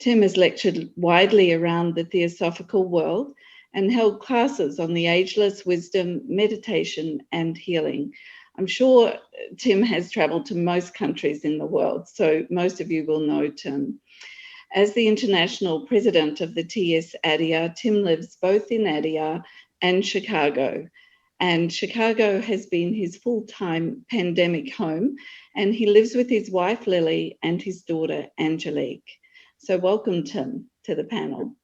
Tim has lectured widely around the Theosophical world and held classes on the ageless wisdom, meditation, and healing. I'm sure Tim has traveled to most countries in the world, so most of you will know Tim. As the international president of the TS ADIA, Tim lives both in ADIA and Chicago. And Chicago has been his full-time pandemic home, and he lives with his wife, Lily, and his daughter, Angelique. So welcome, Tim, to the panel.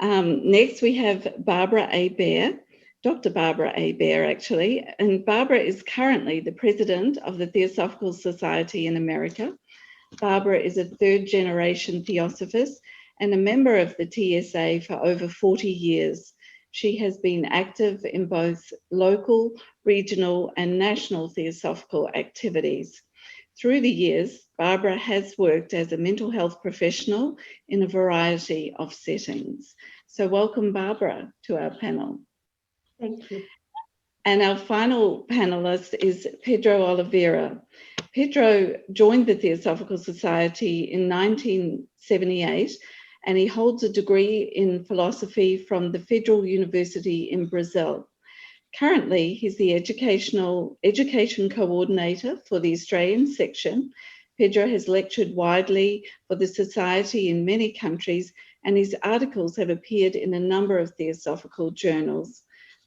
Next, we have Barbara A. Bear, Dr. Barbara A. Bear, actually. And Barbara is currently the president of the Theosophical Society in America. Barbara is a third-generation Theosophist and a member of the TSA for over 40 years. She has been active in both local, regional, and national Theosophical activities. Through the years, Barbara has worked as a mental health professional in a variety of settings. So welcome, Barbara, to our panel. Thank you. And our final panelist is Pedro Oliveira. Pedro joined the Theosophical Society in 1978, and he holds a degree in philosophy from the Federal University in Brazil. Currently, he's the education coordinator for the Australian section. Pedro has lectured widely for the Society in many countries, and his articles have appeared in a number of Theosophical journals.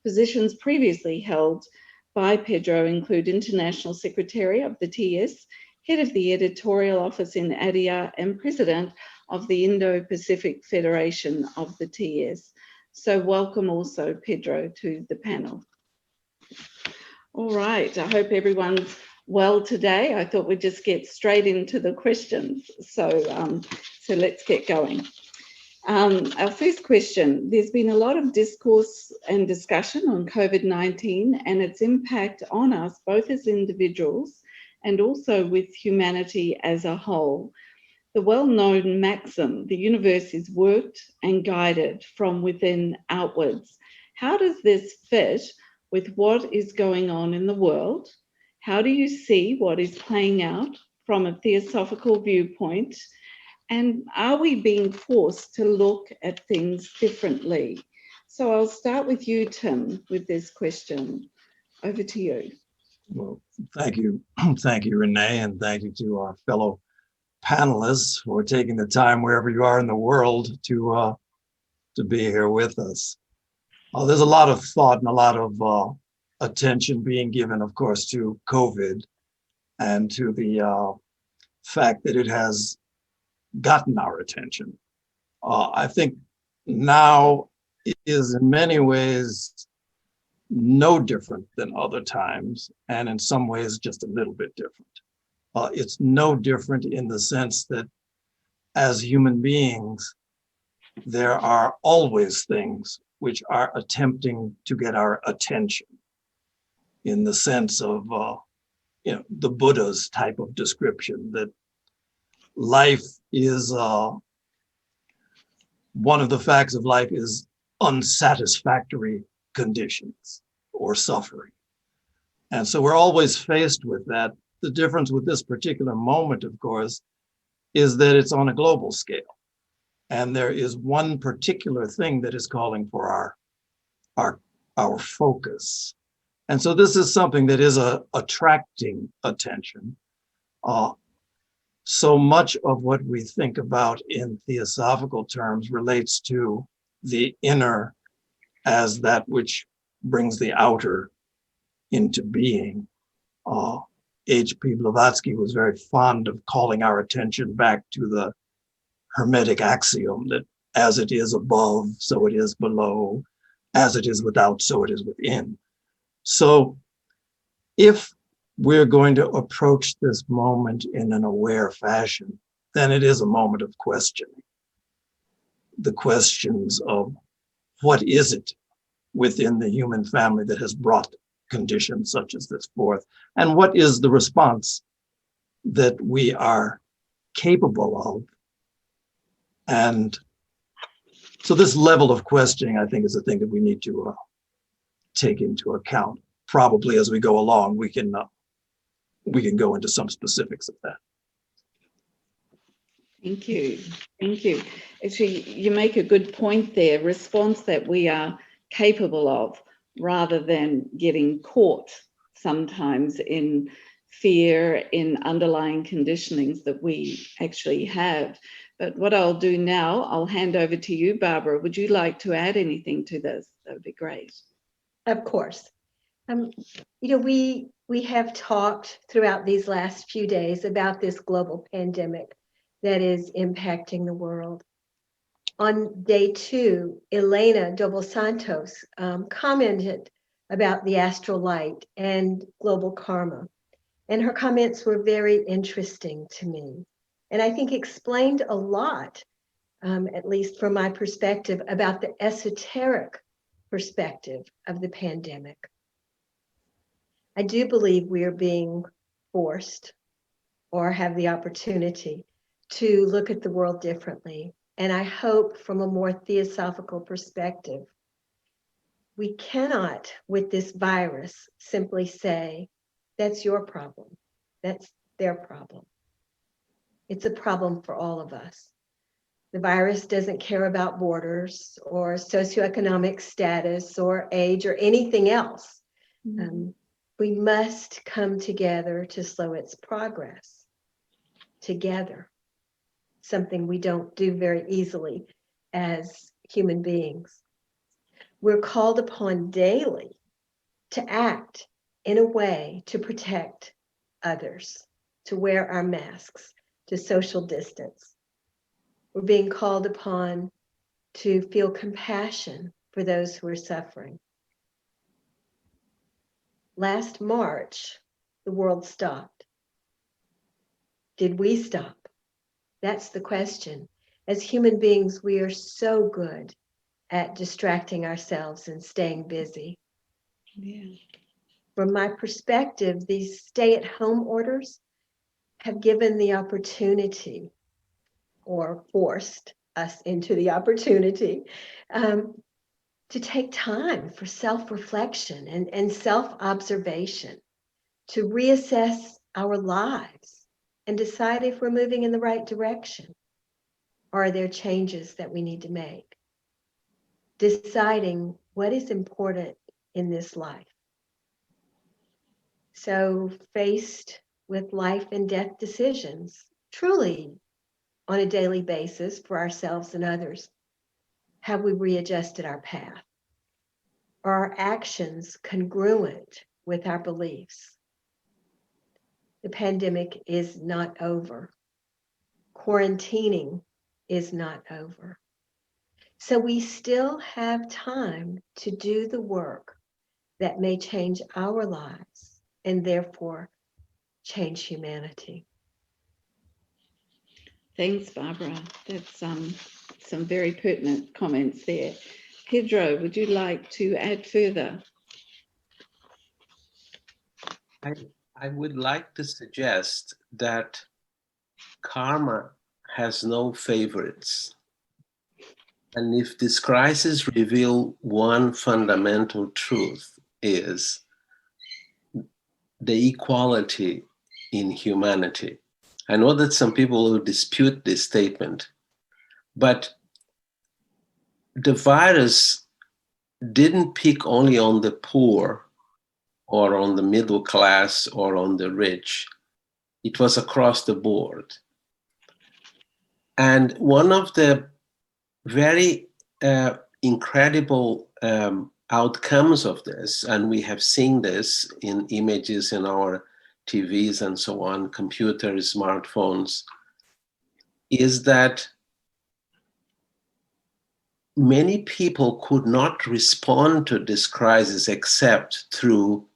Positions previously held by Pedro include International Secretary of the TS, Head of the Editorial Office in ADIA, and President of the Indo-Pacific Federation of the TS. So welcome also, Pedro, to the panel. All right, I hope everyone's well today. I thought we'd just get straight into the questions. So let's get going. Our first question, there's been a lot of discourse and discussion on COVID-19 and its impact on us, both as individuals and also with humanity as a whole. The well-known maxim, the universe is worked and guided from within outwards. How does this fit with what is going on in the world? How do you see what is playing out from a theosophical viewpoint? And are we being forced to look at things differently? So I'll start with you, Tim, with this question. Over to you. Well, thank you. Thank you, Renee, and thank you to our fellow panelists for taking the time wherever you are in the world to be here with us. There's a lot of thought and a lot of attention being given, of course, to COVID and to the fact that it has gotten our attention. I think now it is in many ways no different than other times, and in some ways just a little bit different. It's no different in the sense that as human beings, there are always things which are attempting to get our attention, in the sense of the Buddha's type of description that life is, one of the facts of life is unsatisfactory conditions or suffering. And so we're always faced with that. The difference with this particular moment, of course, is that it's on a global scale. And there is one particular thing that is calling for our focus. And so this is something that is attracting attention. So much of what we think about in theosophical terms relates to the inner as that which brings the outer into being. H.P. Blavatsky was very fond of calling our attention back to the Hermetic axiom that as it is above, so it is below, as it is without, so it is within. So if we're going to approach this moment in an aware fashion, then it is a moment of questioning. The questions of what is it within the human family that has brought conditions such as this forth? And what is the response that we are capable of? And so this level of questioning, I think, is a thing that we need to take into account. Probably as we go along, we can go into some specifics of that. Thank you. Thank you. Actually, you make a good point there. Response that we are capable of, rather than getting caught sometimes in fear, in underlying conditionings that we actually have. But what I'll do now, I'll hand over to you, Barbara. Would you like to add anything to this? That would be great. Of course. We have talked throughout these last few days about this global pandemic that is impacting the world. On day 2, Elena Dobos Santos commented about the astral light and global karma. And her comments were very interesting to me. And I think explained a lot, at least from my perspective, about the esoteric perspective of the pandemic. I do believe we are being forced or have the opportunity to look at the world differently. And I hope from a more theosophical perspective, we cannot, with this virus, simply say, that's your problem, that's their problem. It's a problem for all of us. The virus doesn't care about borders or socioeconomic status or age or anything else. We must come together to slow its progress together, something we don't do very easily as human beings. We're called upon daily to act in a way to protect others, to wear our masks, to social distance. We're being called upon to feel compassion for those who are suffering. Last March, the world stopped. Did we stop? That's the question. As human beings, we are so good at distracting ourselves and staying busy. Yeah. From my perspective, these stay-at-home orders have given the opportunity, or forced us into the opportunity, to take time for self-reflection and self-observation, to reassess our lives and decide if we're moving in the right direction, or are there changes that we need to make? Deciding what is important in this life. So faced with life and death decisions, truly on a daily basis for ourselves and others, have we readjusted our path? Are our actions congruent with our beliefs? The pandemic is not over. Quarantining is not over. So we still have time to do the work that may change our lives and therefore change humanity. Thanks, Barbara. That's some very pertinent comments there. Pedro, would you like to add further? I would like to suggest that karma has no favorites. And if this crisis reveals one fundamental truth, is the equality in humanity. I know that some people will dispute this statement, but the virus didn't pick only on the poor or on the middle class or on the rich. It was across the board. And one of the very incredible outcomes of this, and we have seen this in images in our TVs and so on, computers, smartphones, is that many people could not respond to this crisis except through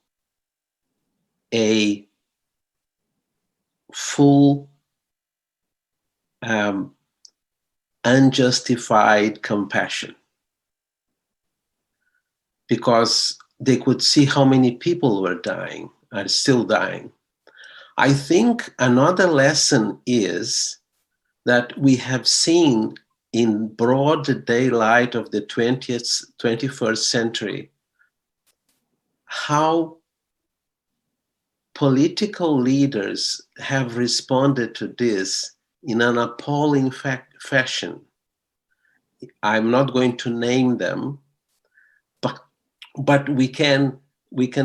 a full unjustified compassion, because they could see how many people were dying, are still dying. I think another lesson is that we have seen in broad daylight of the 21st century how political leaders have responded to this in an appalling fashion. I'm not going to name them, but we can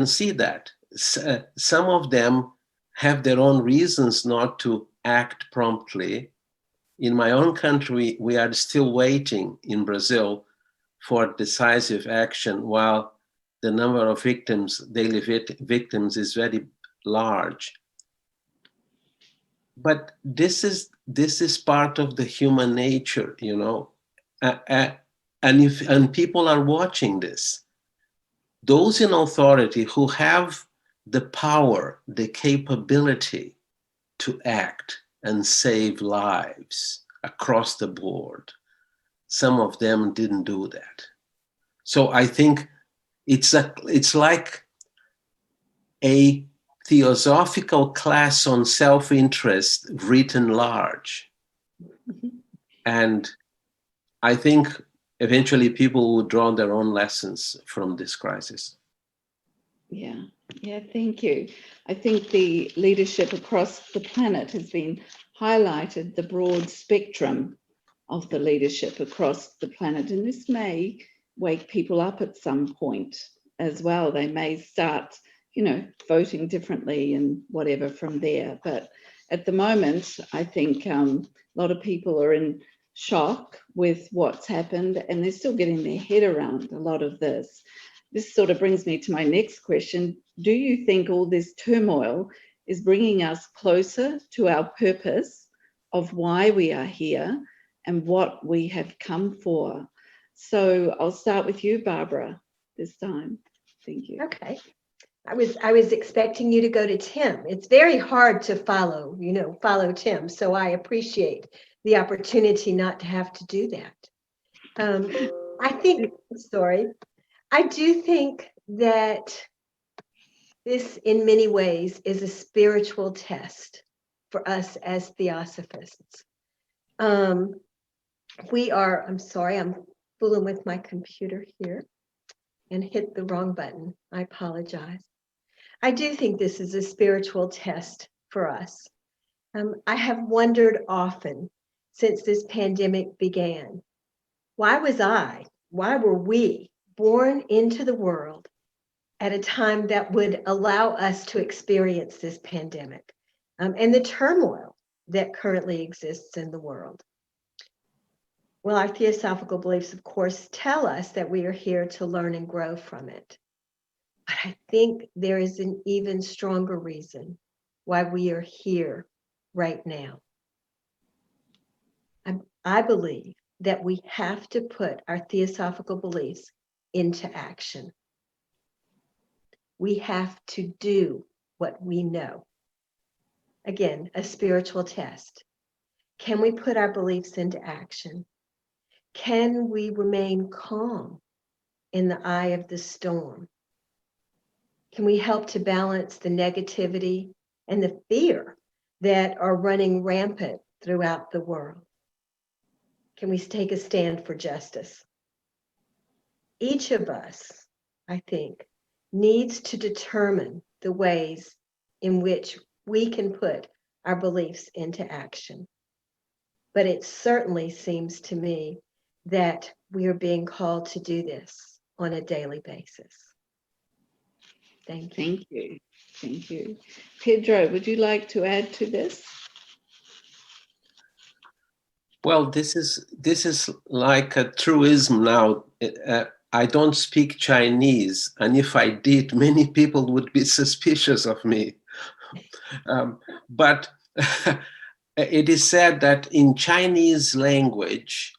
see that. Some of them have their own reasons not to act promptly. In my own country, we are still waiting in Brazil for decisive action, while the number of victims, daily victims, is very large. But this is part of the human nature, you know. And people are watching this. Those in authority who have the power, the capability to act and save lives across the board, some of them didn't do that. So I think it's like a theosophical class on self-interest written large. Mhm. And I think eventually people will draw their own lessons from this crisis. Yeah, thank you. I think the leadership across the planet has been highlighted, the broad spectrum of the leadership across the planet. And this may wake people up at some point as well. They may start, voting differently and whatever from there. But at the moment, I think a lot of people are in shock with what's happened, and they're still getting their head around a lot of this. This sort of brings me to my next question. Do you think all this turmoil is bringing us closer to our purpose of why we are here and what we have come for? So I'll start with you, Barbara, this time. Thank you. Okay. I was expecting you to go to Tim. It's very hard to follow Tim. So I appreciate the opportunity not to have to do that. I do think that this in many ways is a spiritual test for us as Theosophists. I'm fooling with my computer here and hit the wrong button. I apologize. I do think this is a spiritual test for us. I have wondered often since this pandemic began, why were we born into the world at a time that would allow us to experience this pandemic and the turmoil that currently exists in the world? Well, our theosophical beliefs, of course, tell us that we are here to learn and grow from it. But I think there is an even stronger reason why we are here right now. I believe that we have to put our theosophical beliefs into action. We have to do what we know. Again, a spiritual test. Can we put our beliefs into action? Can we remain calm in the eye of the storm? Can we help to balance the negativity and the fear that are running rampant throughout the world? Can we take a stand for justice? Each of us, I think, needs to determine the ways in which we can put our beliefs into action. But it certainly seems to me that we are being called to do this on a daily basis. Thank you. Thank you. Thank you. Pedro, would you like to add to this? Well, this is like a truism now. I don't speak Chinese, and if I did, many people would be suspicious of me. But it is said that in Chinese language,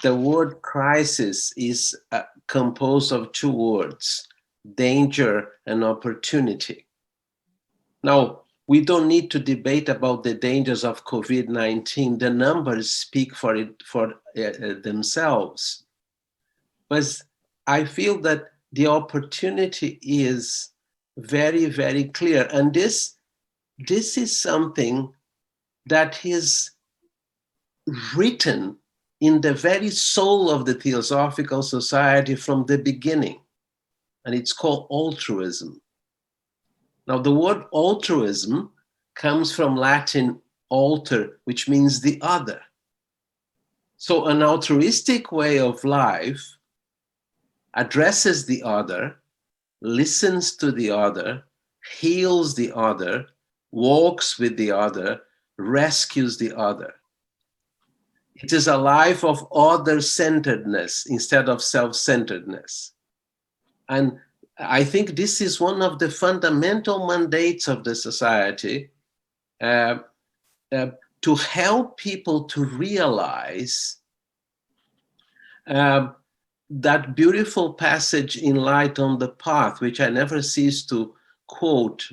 the word crisis is composed of two words, danger and opportunity. Now, we don't need to debate about the dangers of COVID-19. The numbers speak for themselves. But I feel that the opportunity is very, very clear. And this is something that is written in the very soul of the Theosophical Society from the beginning. And it's called altruism. Now, the word altruism comes from Latin alter, which means the other. So an altruistic way of life addresses the other, listens to the other, heals the other, walks with the other, rescues the other. It is a life of other-centeredness instead of self-centeredness. And I think this is one of the fundamental mandates of the society, to help people to realize that beautiful passage in Light on the Path, which I never cease to quote.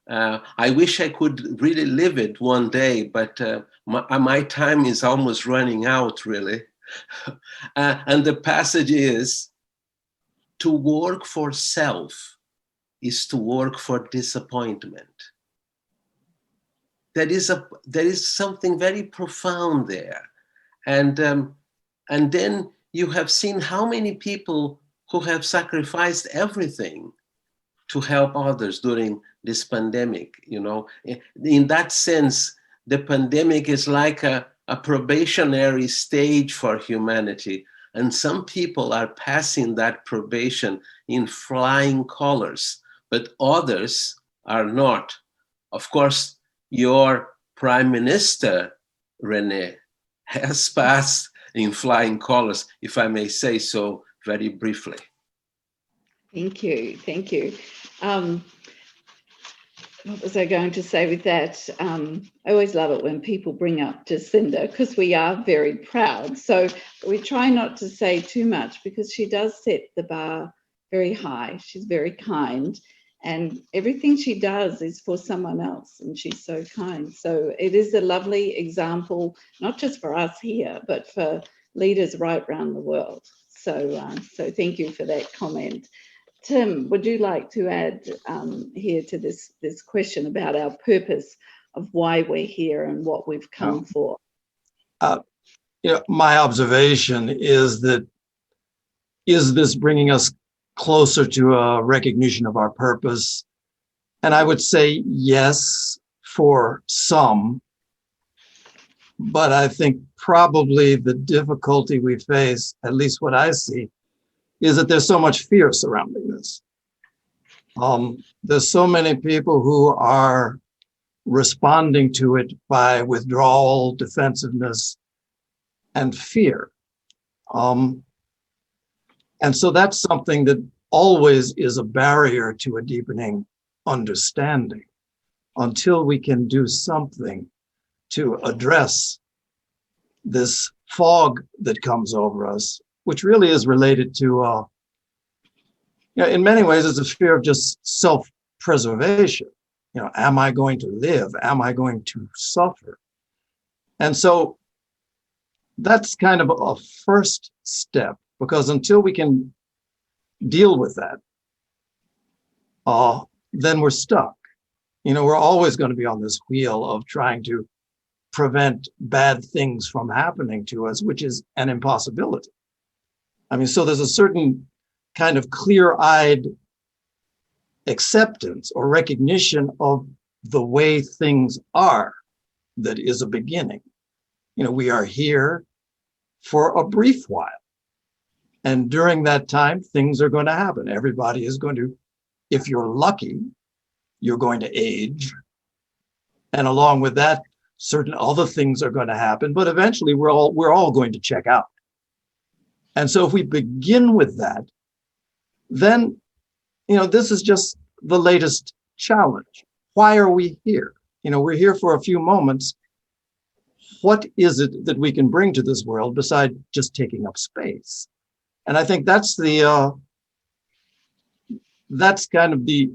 I wish I could really live it one day, but my time is almost running out, really. And the passage is, to work for self is to work for disappointment. There is something very profound there. And then you have seen how many people who have sacrificed everything to help others during this pandemic. You know, in that sense, the pandemic is like a probationary stage for humanity. And some people are passing that probation in flying colors, but others are not. Of course, your Prime Minister, Renee, has passed in flying colors, if I may say so very briefly. Thank you. Thank you. What was I going to say with that? I always love it when people bring up Jacinda, because we are very proud. So we try not to say too much, because she does set the bar very high. She's very kind, and everything she does is for someone else, and she's so kind. So it is a lovely example, not just for us here, but for leaders right around the world. So, so thank you for that comment. Tim, would you like to add here to this question about our purpose of why we're here and what we've come for? My observation is that, is this bringing us closer to a recognition of our purpose? And I would say yes, for some, but I think probably the difficulty we face, at least what I see, is that there's so much fear surrounding this. There's so many people who are responding to it by withdrawal, defensiveness, and fear. And so that's something that always is a barrier to a deepening understanding until we can do something to address this fog that comes over us, which really is related to, in many ways, it's a fear of just self-preservation. Am I going to live? Am I going to suffer? And so that's kind of a first step, because until we can deal with that, then we're stuck. We're always going to be on this wheel of trying to prevent bad things from happening to us, which is an impossibility. So there's a certain kind of clear-eyed acceptance or recognition of the way things are that is a beginning. We are here for a brief while. And during that time, things are going to happen. Everybody is going to, if you're lucky, you're going to age. And along with that, certain other things are going to happen, but eventually we're all going to check out. And so if we begin with that, then, this is just the latest challenge. Why are we here? We're here for a few moments. What is it that we can bring to this world besides just taking up space? And I think that's that's kind of the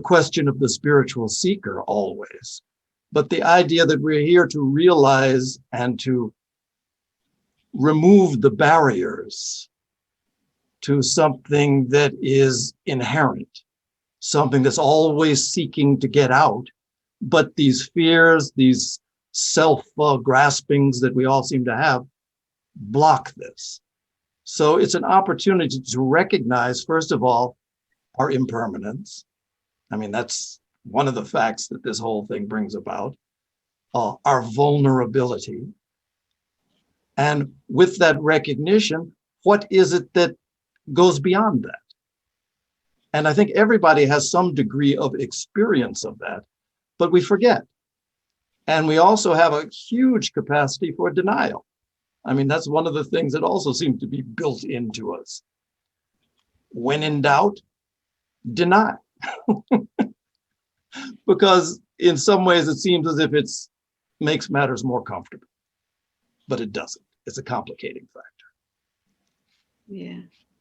question of the spiritual seeker always. But the idea that we're here to realize and to remove the barriers to something that is inherent, something that's always seeking to get out. But these fears, these self-graspings that we all seem to have, block this. So it's an opportunity to recognize, first of all, our impermanence. That's one of the facts that this whole thing brings about, our vulnerability. And with that recognition, what is it that goes beyond that? And I think everybody has some degree of experience of that, but we forget. And we also have a huge capacity for denial. I mean, that's one of the things that also seems to be built into us. When in doubt, deny. Because in some ways it seems as if it makes matters more comfortable, but it doesn't. It's a complicating factor.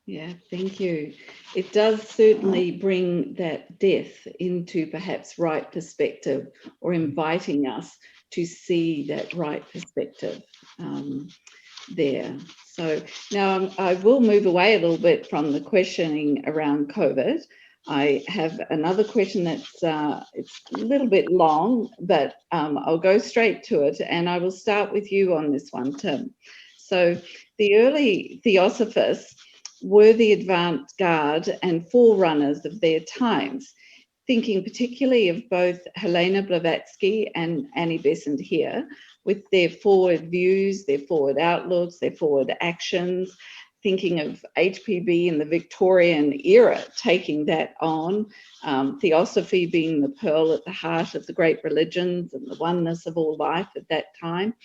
Yeah, thank you. It does certainly bring that death into perhaps right perspective, or inviting us to see that right perspective there. So now I will move away a little bit from the questioning around COVID. I have another question that's it's a little bit long, but I'll go straight to it, and I will start with you on this one, Tim. So the early Theosophists were the avant-garde and forerunners of their times, thinking particularly of both Helena Blavatsky and Annie Besant here, with their forward views, their forward outlooks, their forward actions, thinking of HPB in the Victorian era, taking that on, Theosophy being the pearl at the heart of the great religions and the oneness of all life at that time.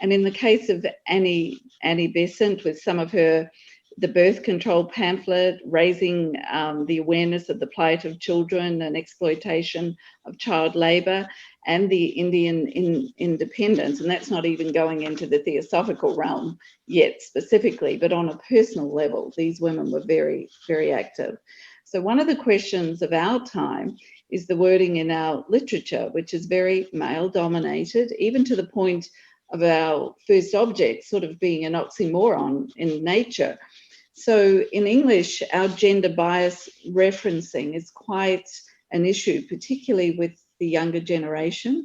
And in the case of Annie Besant, with some of the birth control pamphlet, raising the awareness of the plight of children and exploitation of child labour, and the Indian independence. And that's not even going into the theosophical realm yet specifically, but on a personal level, these women were very, very active. So one of the questions of our time is the wording in our literature, which is very male dominated, even to the point of our first object sort of being an oxymoron in nature. So in English, our gender bias referencing is quite an issue, particularly with the younger generation.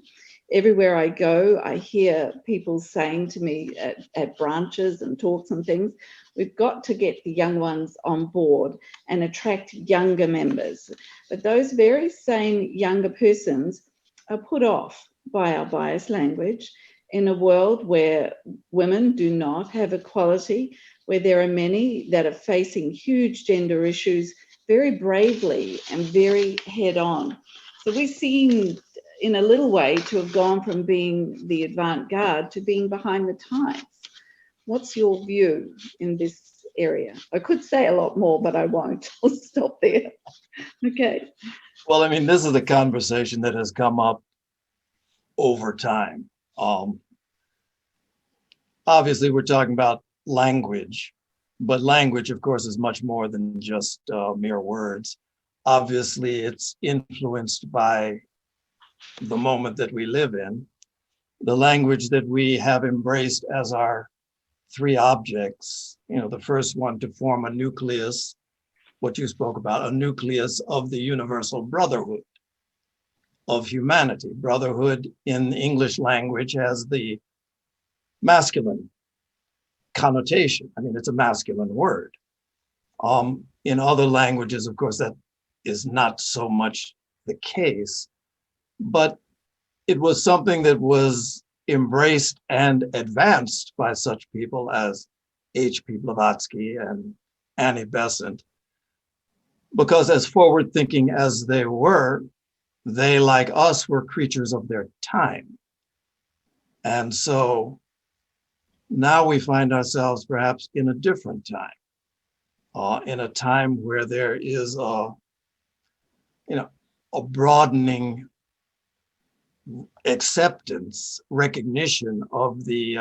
Everywhere I go, I hear people saying to me at branches and talks and things, we've got to get the young ones on board and attract younger members. But those very same younger persons are put off by our biased language in a world where women do not have equality, where there are many that are facing huge gender issues very bravely and very head on. So we seem, in a little way, to have gone from being the avant-garde to being behind the times. What's your view in this area? I could say a lot more, but I won't. I'll stop there. Okay. Well, I mean, this is a conversation that has come up over time. Obviously, we're talking about language, but language, of course, is much more than just mere words. Obviously, it's influenced by the moment that we live in. The language that we have embraced as our three objects, the first one to form a nucleus, what you spoke about, a nucleus of the universal brotherhood of humanity. Brotherhood in the English language has the masculine connotation. I mean, it's a masculine word. In other languages, of course, that is not so much the case, but it was something that was embraced and advanced by such people as H.P. Blavatsky and Annie Besant, because as forward-thinking as they were, they, like us, were creatures of their time. And so now we find ourselves perhaps in a different time, in a time where there is a broadening acceptance, recognition of the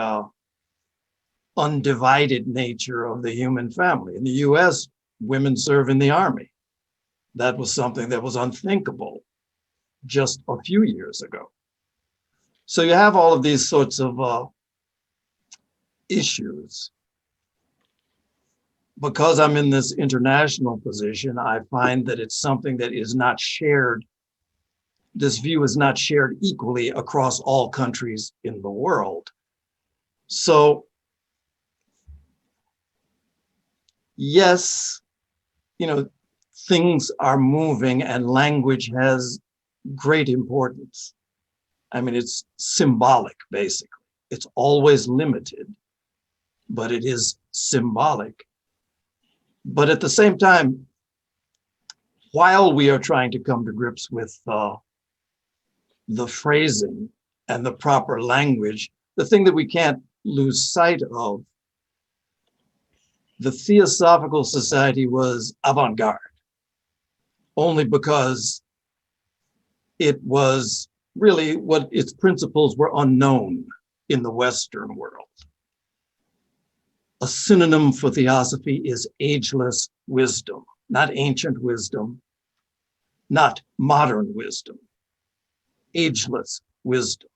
undivided nature of the human family. In the US, women serve in the army. That was something that was unthinkable just a few years ago. So you have all of these sorts of issues. Because I'm in this international position, I find that it's something that is not shared. This view is not shared equally across all countries in the world. So, yes, things are moving and language has great importance. I mean, it's symbolic, basically. It's always limited, but it is symbolic. But at the same time, while we are trying to come to grips with the phrasing and the proper language, the thing that we can't lose sight of, the Theosophical Society was avant-garde, only because it was really what its principles were unknown in the Western world. A synonym for theosophy is ageless wisdom, not ancient wisdom, not modern wisdom, ageless wisdom.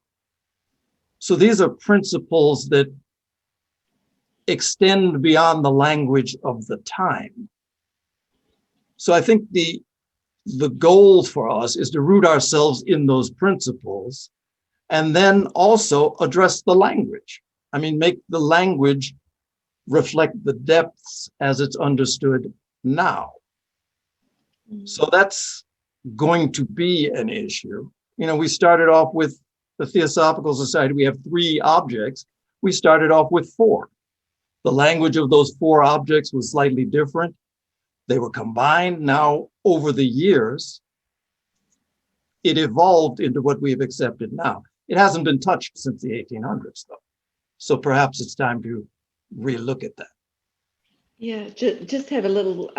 So these are principles that extend beyond the language of the time. So I think the goal for us is to root ourselves in those principles and then also address the language. I mean, make the language reflect the depths as it's understood now. So that's going to be an issue. You know, we started off with the Theosophical Society. We have 3 objects. We started off with 4. The language of those 4 objects was slightly different. They were combined. Now, over the years, it evolved into what we have accepted now. It hasn't been touched since the 1800s, though. So perhaps it's time to relook at that. Yeah, just have a little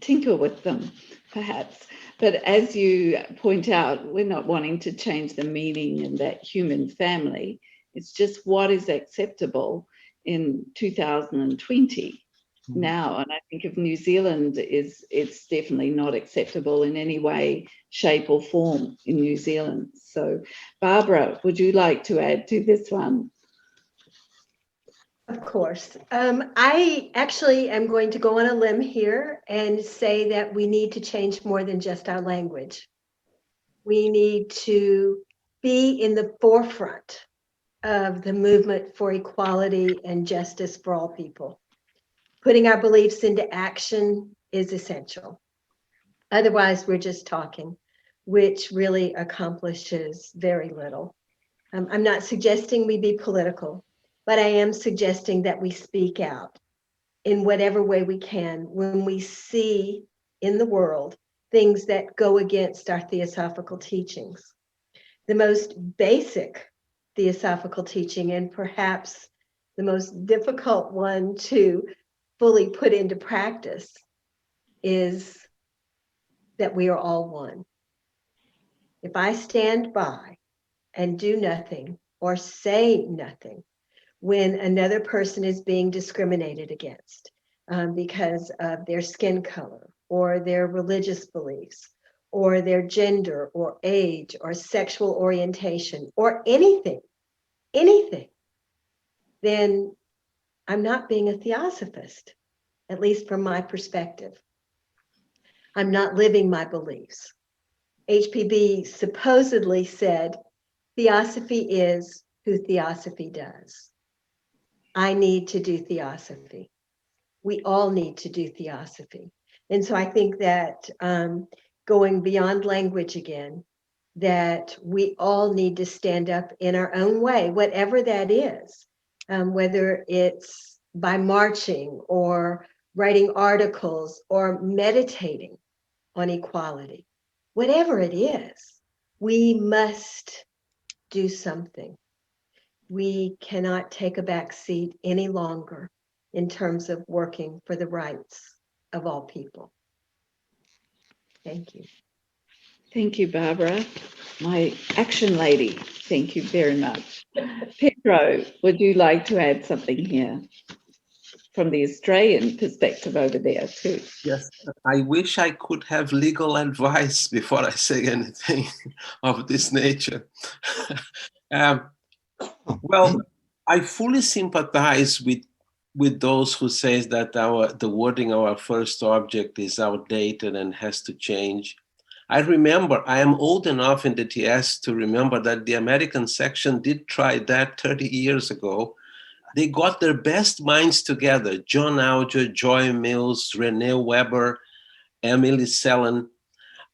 tinker with them, perhaps. But as you point out, we're not wanting to change the meaning in that human family. It's just what is acceptable in 2020 now. And I think of New Zealand, it's definitely not acceptable in any way, shape or form in New Zealand. So Barbara, would you like to add to this one? Of course. I actually am going to go on a limb here and say that we need to change more than just our language. We need to be in the forefront of the movement for equality and justice for all people. Putting our beliefs into action is essential. Otherwise, we're just talking, which really accomplishes very little. I'm not suggesting we be political, but I am suggesting that we speak out in whatever way we can when we see in the world things that go against our theosophical teachings. The most basic theosophical teaching, and perhaps the most difficult one to fully put into practice, is that we are all one. If I stand by and do nothing or say nothing when another person is being discriminated against because of their skin color or their religious beliefs or their gender or age or sexual orientation or anything, then I'm not being a theosophist, at least from my perspective. I'm not living my beliefs. HPB supposedly said, theosophy is who theosophy does. I need to do theosophy. We all need to do theosophy. And so I think that going beyond language again, that we all need to stand up in our own way, whatever that is, whether it's by marching or writing articles or meditating on equality, whatever it is, we must do something. We cannot take a back seat any longer in terms of working for the rights of all people. Thank you. Thank you, Barbara. My action lady, thank you very much. Pedro, would you like to add something here from the Australian perspective over there too? Yes, I wish I could have legal advice before I say anything of this nature. Well, I fully sympathize with those who say that the wording of our first object is outdated and has to change. I remember, I am old enough in the TS to remember that the American section did try that 30 years ago. They got their best minds together, John Alger, Joy Mills, Renee Weber, Emily Sellen,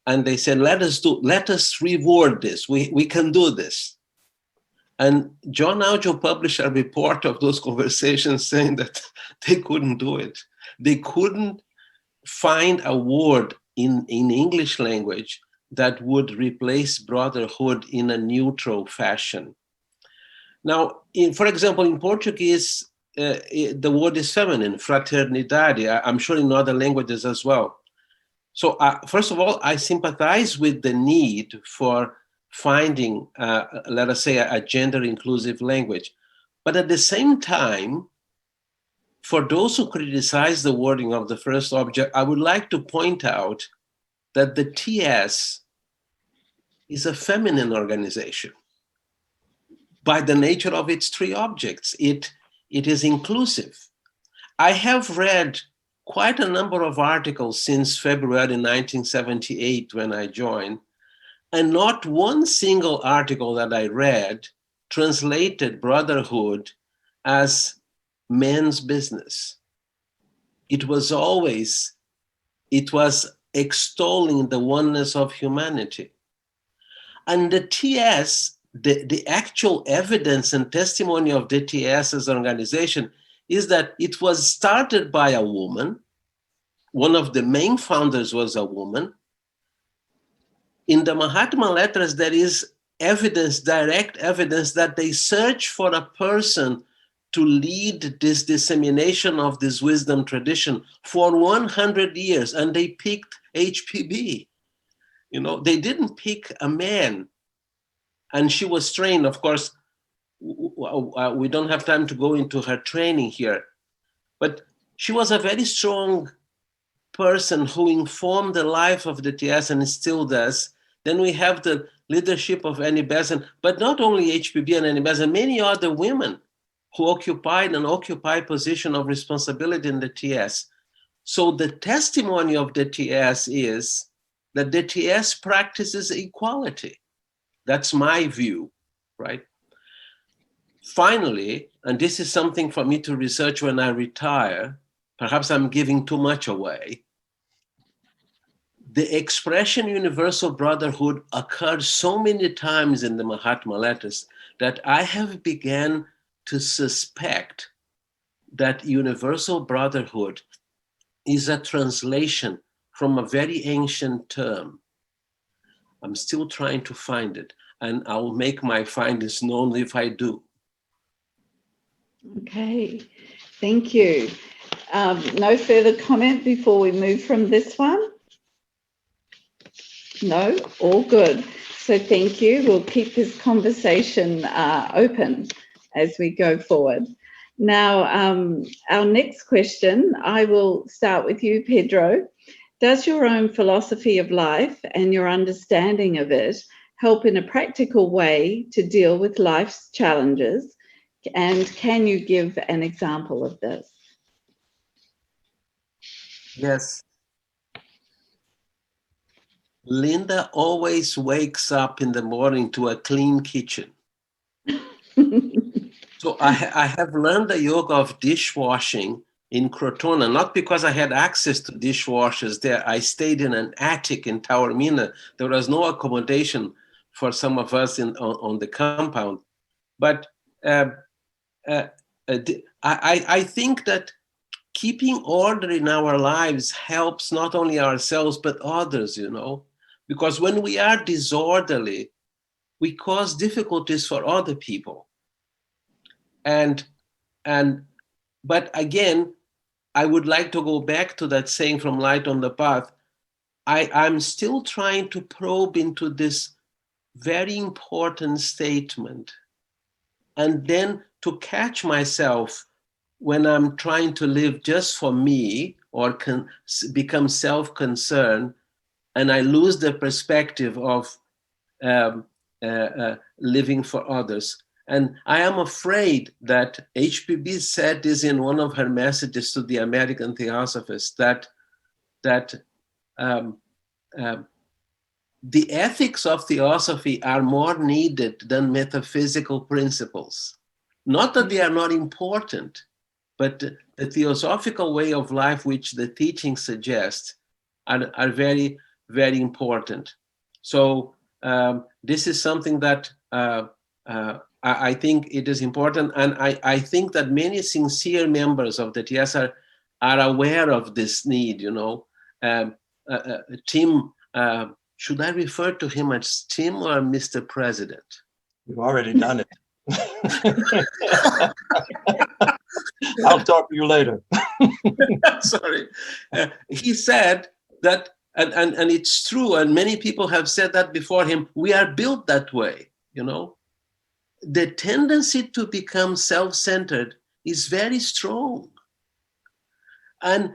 And they said, let us reward this. We can do this. And John Aujo published a report of those conversations saying that they couldn't do it. They couldn't find a word in English language that would replace brotherhood in a neutral fashion. Now, for example, in Portuguese, the word is feminine, fraternidade. I'm sure in other languages as well. So first of all, I sympathize with the need for finding, let us say, a gender-inclusive language. But at the same time, for those who criticize the wording of the first object, I would like to point out that the TS is a feminine organization by the nature of its three objects. It is inclusive. I have read quite a number of articles since February 1978 when I joined, and not one single article that I read translated brotherhood as men's business. It was extolling the oneness of humanity. And the TS, the actual evidence and testimony of the TS as an organization is that it was started by a woman. One of the main founders was a woman. In the Mahatma letters, there is evidence, direct evidence that they search for a person to lead this dissemination of this wisdom tradition for 100 years, and they picked HPB. You know, they didn't pick a man. And she was trained, of course, we don't have time to go into her training here, but she was a very strong person who informed the life of the TS and still does. Then we have the leadership of Annie Besant, but not only HPB and Annie Besant, many other women who occupied and occupy position of responsibility in the TS. So the testimony of the TS is that the TS practices equality. That's my view, right? Finally, and this is something for me to research when I retire, perhaps I'm giving too much away, the expression universal brotherhood occurs so many times in the Mahatma letters that I have begun to suspect that universal brotherhood is a translation from a very ancient term. I'm still trying to find it, and I'll make my findings known if I do. Okay, thank you. No further comment before we move from this one? No, all good. So thank you. We'll keep this conversation open as we go forward. Now, our next question, I will start with you, Pedro. Does your own philosophy of life and your understanding of it help in a practical way to deal with life's challenges? And can you give an example of this? Yes. Linda always wakes up in the morning to a clean kitchen. So I have learned the yoga of dishwashing in Crotona, not because I had access to dishwashers there. I stayed in an attic in Taormina. There was no accommodation for some of us on the compound. But I think that keeping order in our lives helps not only ourselves, but others, you know, because when we are disorderly, we cause difficulties for other people. But again, I would like to go back to that saying from Light on the Path. I'm still trying to probe into this very important statement, and then to catch myself when I'm trying to live just for me or become self-concerned, and I lose the perspective of living for others. And I am afraid that HPB said this in one of her messages to the American Theosophists, that the ethics of Theosophy are more needed than metaphysical principles. Not that they are not important, but the Theosophical way of life, which the teaching suggests, are very very important. So this is something that I think it is important, and I think that many sincere members of the TS are aware of this need, you know. Tim, should I refer to him as Tim or Mr. President? You've already done it. I'll talk to you later. Sorry. He said that, and it's true, and many people have said that before him, we are built that way, you know. The tendency to become self-centered is very strong. And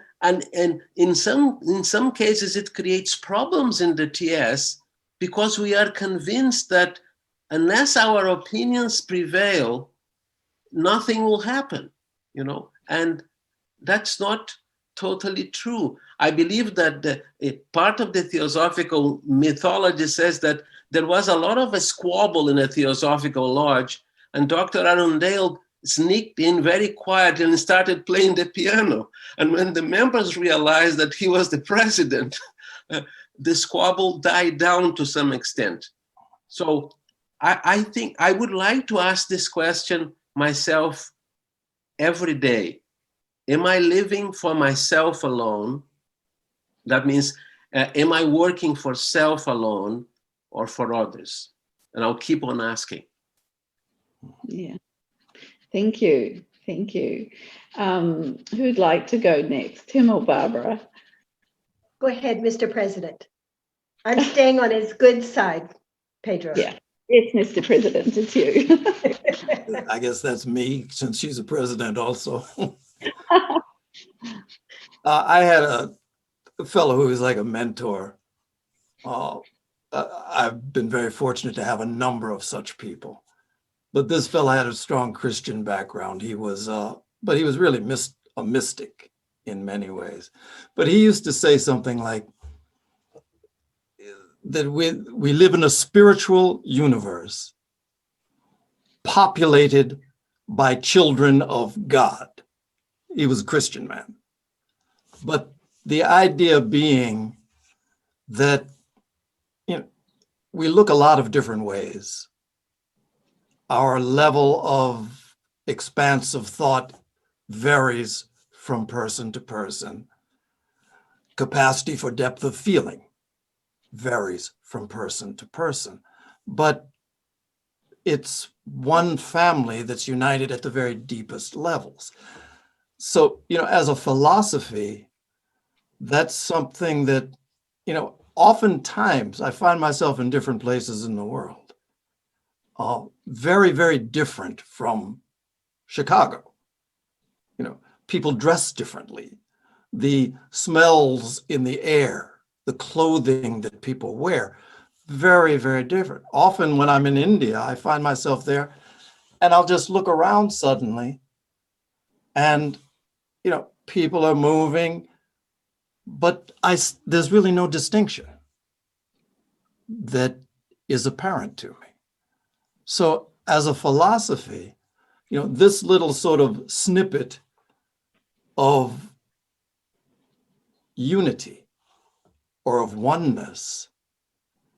in some cases, it creates problems in the TS because we are convinced that unless our opinions prevail, nothing will happen, you know, and that's not totally true. I believe that part of the Theosophical mythology says that there was a lot of a squabble in a Theosophical lodge, and Dr. Arundale sneaked in very quietly and started playing the piano. And when the members realized that he was the president, the squabble died down to some extent. So I think I would like to ask this question myself every day. Am I living for myself alone? That means, am I working for self alone or for others? And I'll keep on asking. Yeah. Thank you. Thank you. Who'd like to go next, Tim or Barbara? Go ahead, Mr. President. I'm staying on his good side, Pedro. Yeah. Yes, Mr. President, it's you. I guess that's me, since she's a president also. I had a fellow who was like a mentor. I've been very fortunate to have a number of such people. But this fellow had a strong Christian background. He was, but he was really a mystic in many ways. But he used to say something like that we live in a spiritual universe populated by children of God. He was a Christian man. But the idea being that, you know, we look a lot of different ways. Our level of expanse of thought varies from person to person. Capacity for depth of feeling varies from person to person. But it's one family that's united at the very deepest levels. So, you know, as a philosophy, that's something that, you know, oftentimes I find myself in different places in the world. Very, very different from Chicago. You know, people dress differently. The smells in the air, the clothing that people wear, very, very different. Often when I'm in India, I find myself there and I'll just look around suddenly and, you know, people are moving, but there's really no distinction that is apparent to me. So as a philosophy, you know, this little sort of snippet of unity or of oneness,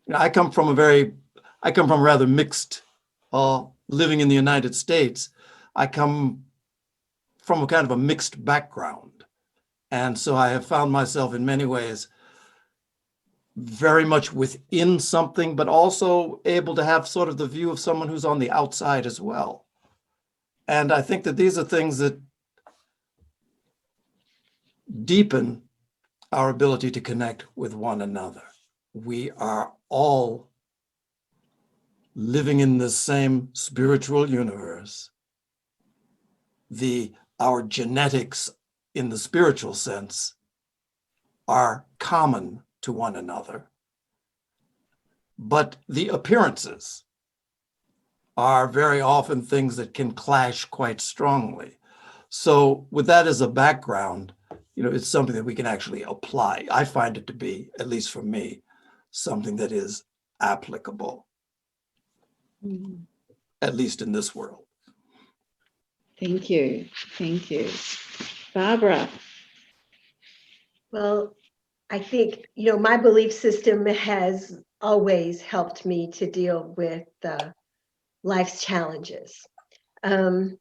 you know, I come from rather mixed, living in the United States. I come from a kind of a mixed background. And so I have found myself in many ways very much within something, but also able to have sort of the view of someone who's on the outside as well. And I think that these are things that deepen our ability to connect with one another. We are all living in the same spiritual universe. Our genetics in the spiritual sense are common to one another. But the appearances are very often things that can clash quite strongly. So with that as a background, you know, it's something that we can actually apply. I find it to be, at least for me, something that is applicable, at least in this world. Thank you. Thank you. Barbara. Well, I think, my belief system has always helped me to deal with life's challenges, and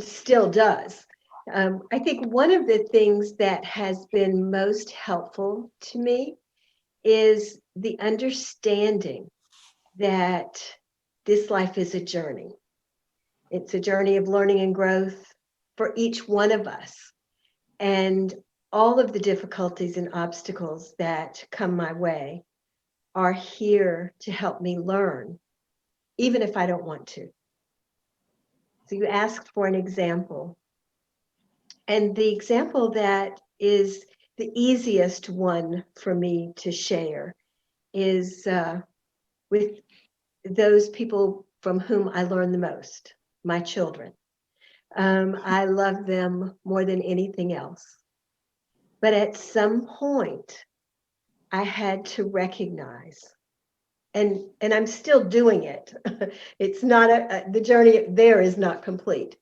still does. I think one of the things that has been most helpful to me is the understanding that this life is a journey. It's a journey of learning and growth for each one of us. And all of the difficulties and obstacles that come my way are here to help me learn, even if I don't want to. So you asked for an example. And the example that is the easiest one for me to share is with those people from whom I learn the most, my children. I love them more than anything else. But at some point, I had to recognize, and I'm still doing it. It's not the journey there is not complete,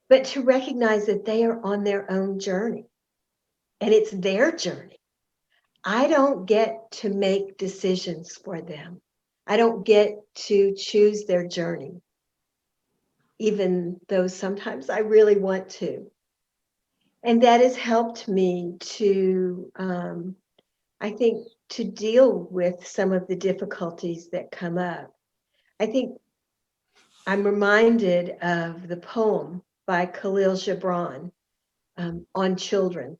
but to recognize that they are on their own journey, and it's their journey. I don't get to make decisions for them. I don't get to choose their journey, even though sometimes I really want to. And that has helped me to, I think, to deal with some of the difficulties that come up. I think I'm reminded of the poem by Khalil Gibran on children.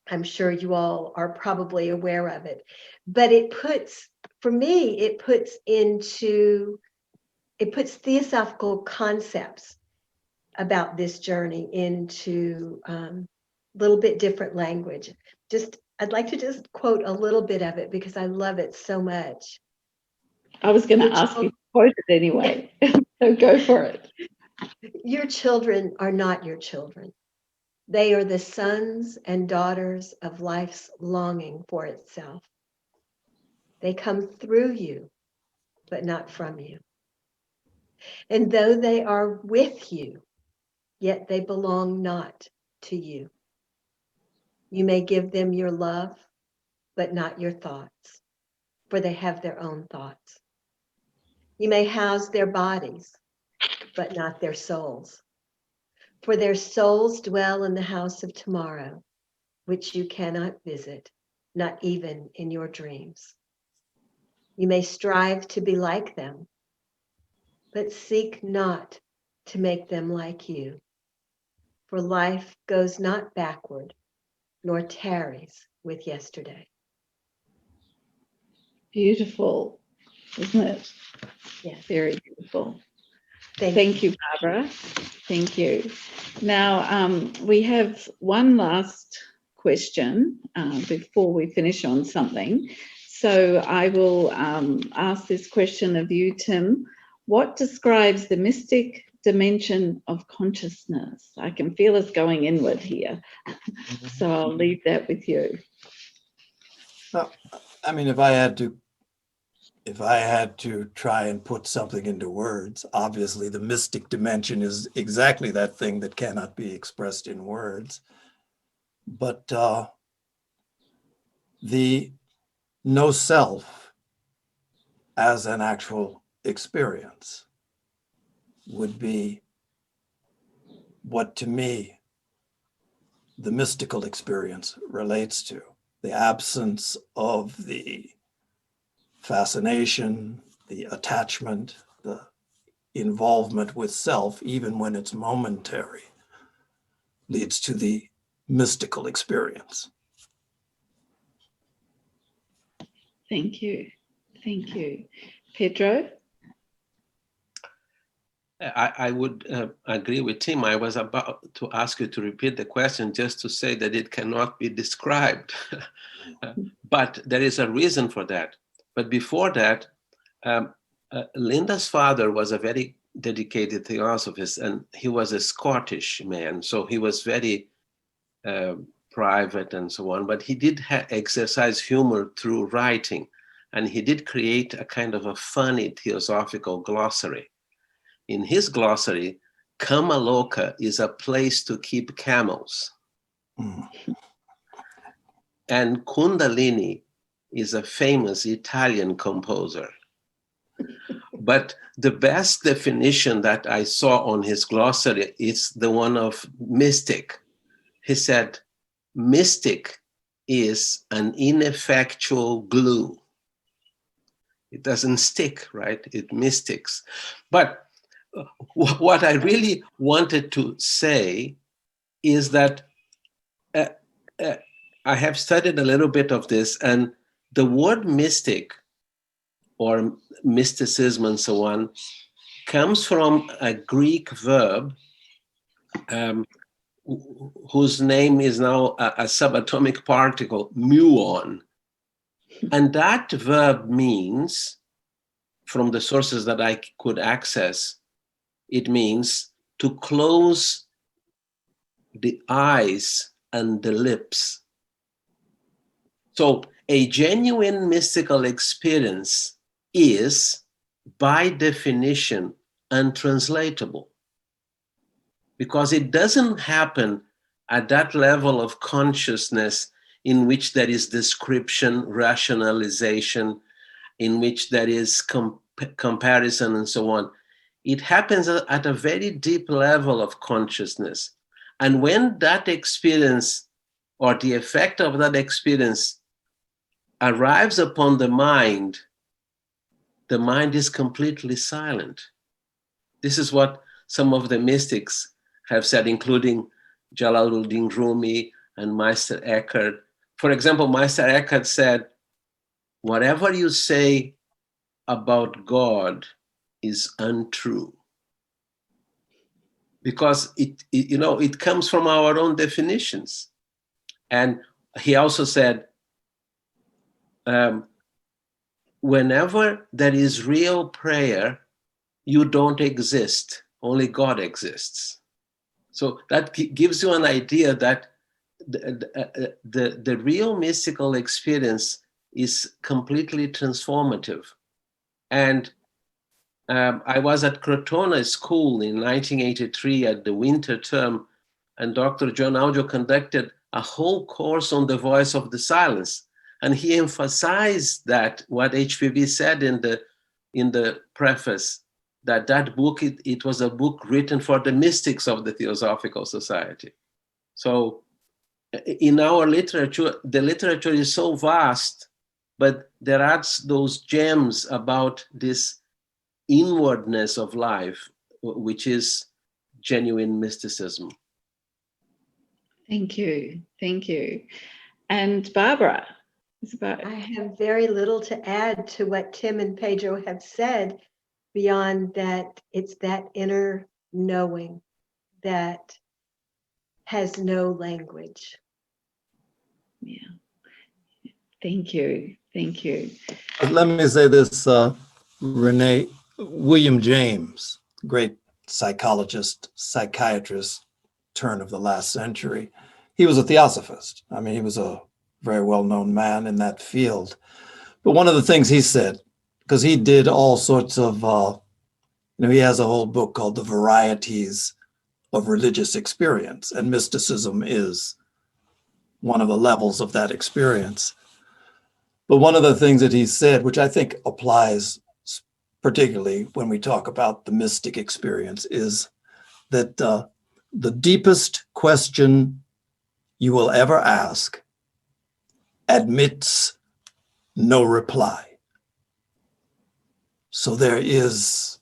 I'm sure you all are probably aware of it, but it puts theosophical concepts about this journey into a little bit different language. I'd like to just quote a little bit of it because I love it so much. I was going to ask you to quote it anyway, so go for it. Your children are not your children. They are the sons and daughters of life's longing for itself. They come through you, but not from you. And though they are with you, yet they belong not to you. You may give them your love, but not your thoughts, for they have their own thoughts. You may house their bodies, but not their souls, for their souls dwell in the house of tomorrow, which you cannot visit, not even in your dreams. You may strive to be like them, but seek not to make them like you, for life goes not backward, nor tarries with yesterday. Beautiful, isn't it? Yes. Very beautiful. Thank you, Barbara. Thank you. Now, we have one last question before we finish on something. So I will ask this question of you, Tim. What describes the mystic dimension of consciousness? I can feel us going inward here. So I'll leave that with you. Well, I mean, if I had to try and put something into words, obviously the mystic dimension is exactly that thing that cannot be expressed in words. But the no self as an actual experience would be what, to me, the mystical experience relates to. The absence of the fascination, the attachment, the involvement with self, even when it's momentary, leads to the mystical experience. Thank you. Thank you. Pedro? I would agree with Tim. I was about to ask you to repeat the question just to say that it cannot be described. But there is a reason for that. But before that, Linda's father was a very dedicated theosophist, and he was a Scottish man. So he was very private and so on. But he did exercise humor through writing. And he did create a kind of a funny theosophical glossary. In his glossary, Kamaloka is a place to keep camels. And Kundalini is a famous Italian composer. But the best definition that I saw on his glossary is the one of mystic. He said, mystic is an ineffectual glue. It doesn't stick, right? It mystics. But what I really wanted to say is that I have studied a little bit of this, and the word mystic or mysticism and so on comes from a Greek verb whose name is now a subatomic particle, muon. And that verb means, from the sources that I could access, it means to close the eyes and the lips. So a genuine mystical experience is, by definition, untranslatable, because it doesn't happen at that level of consciousness in which there is description, rationalization, in which there is comparison and so on. It happens at a very deep level of consciousness. And when that experience or the effect of that experience arrives upon the mind is completely silent. This is what some of the mystics have said, including Jalaluddin Rumi and Meister Eckhart. For example, Meister Eckhart said, whatever you say about God is untrue, because it comes from our own definitions. And he also said, whenever there is real prayer, you don't exist, only God exists. So that gives you an idea that the real mystical experience is completely transformative. And I was at Crotona School in 1983 at the winter term, and Dr. John Audio conducted a whole course on the voice of the silence. And he emphasized that what HPB said in the preface, that book, it was a book written for the mystics of the Theosophical Society. So in our literature, the literature is so vast, but there are those gems about this inwardness of life, which is genuine mysticism. Thank you. Thank you. And Barbara? I have very little to add to what Tim and Pedro have said, beyond that it's that inner knowing that has no language. Yeah. Thank you. Thank you. Let me say this, Renee. William James, great psychologist, psychiatrist, turn of the last century. He was a theosophist. I mean, he was a very well-known man in that field. But one of the things he said, because he did all sorts of, he has a whole book called The Varieties of Religious Experience, and mysticism is one of the levels of that experience. But one of the things that he said, which I think applies particularly when we talk about the mystic experience, is that the deepest question you will ever ask admits no reply. So there is,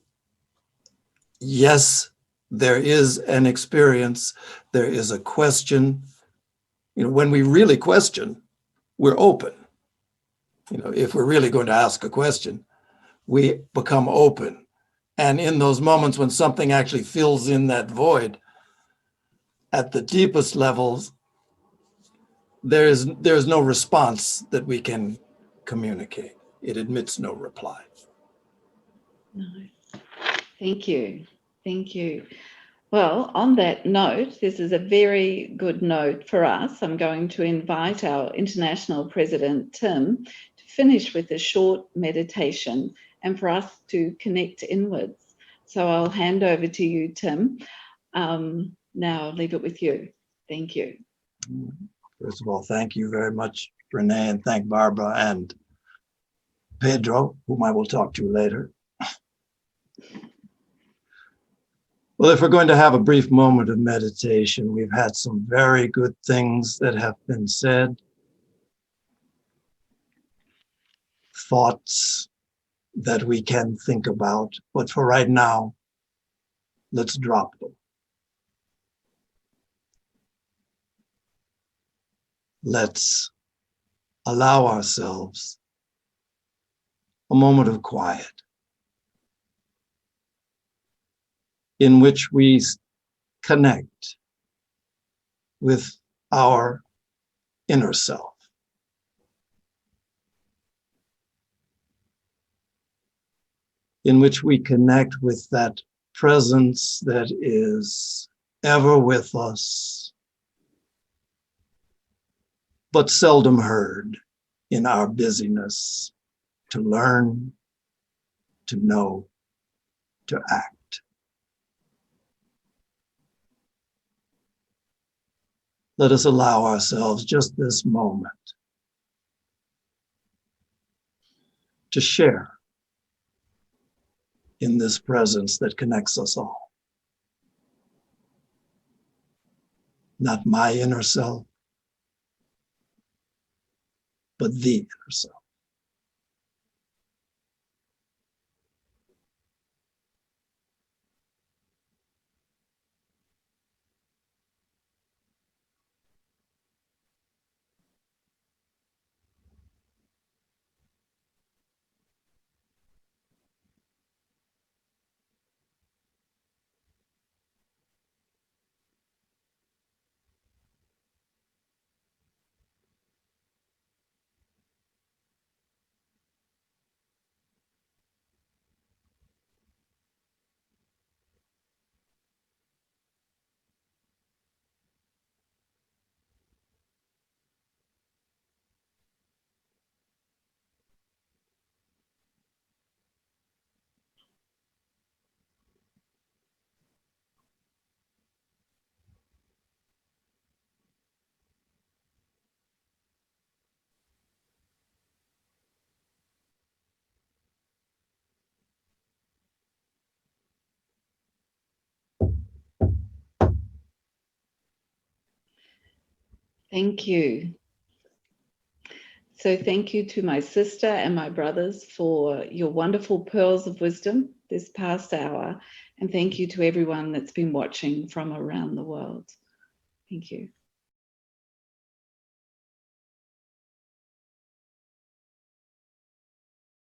yes, there is an experience, there is a question. When we really question, we're open. If we're really going to ask a question, we become open. And in those moments when something actually fills in that void, at the deepest levels, there's no response that we can communicate. It admits no reply. Nice. Thank you. Thank you. Well, on that note, this is a very good note for us. I'm going to invite our international president, Tim, to finish with a short meditation and for us to connect inwards. So I'll hand over to you, Tim. Now I'll leave it with you. Thank you. First of all, thank you very much, Renee, and thank Barbara and Pedro, whom I will talk to later. Well, if we're going to have a brief moment of meditation, we've had some very good things that have been said, thoughts that we can think about, but for right now, let's drop them. Let's allow ourselves a moment of quiet in which we connect with our inner self. In which we connect with that presence that is ever with us, but seldom heard in our busyness to learn, to know, to act. Let us allow ourselves just this moment to share in this presence that connects us all. Not my inner self, but the inner self. Thank you. So thank you to my sister and my brothers for your wonderful pearls of wisdom this past hour. And thank you to everyone that's been watching from around the world. Thank you.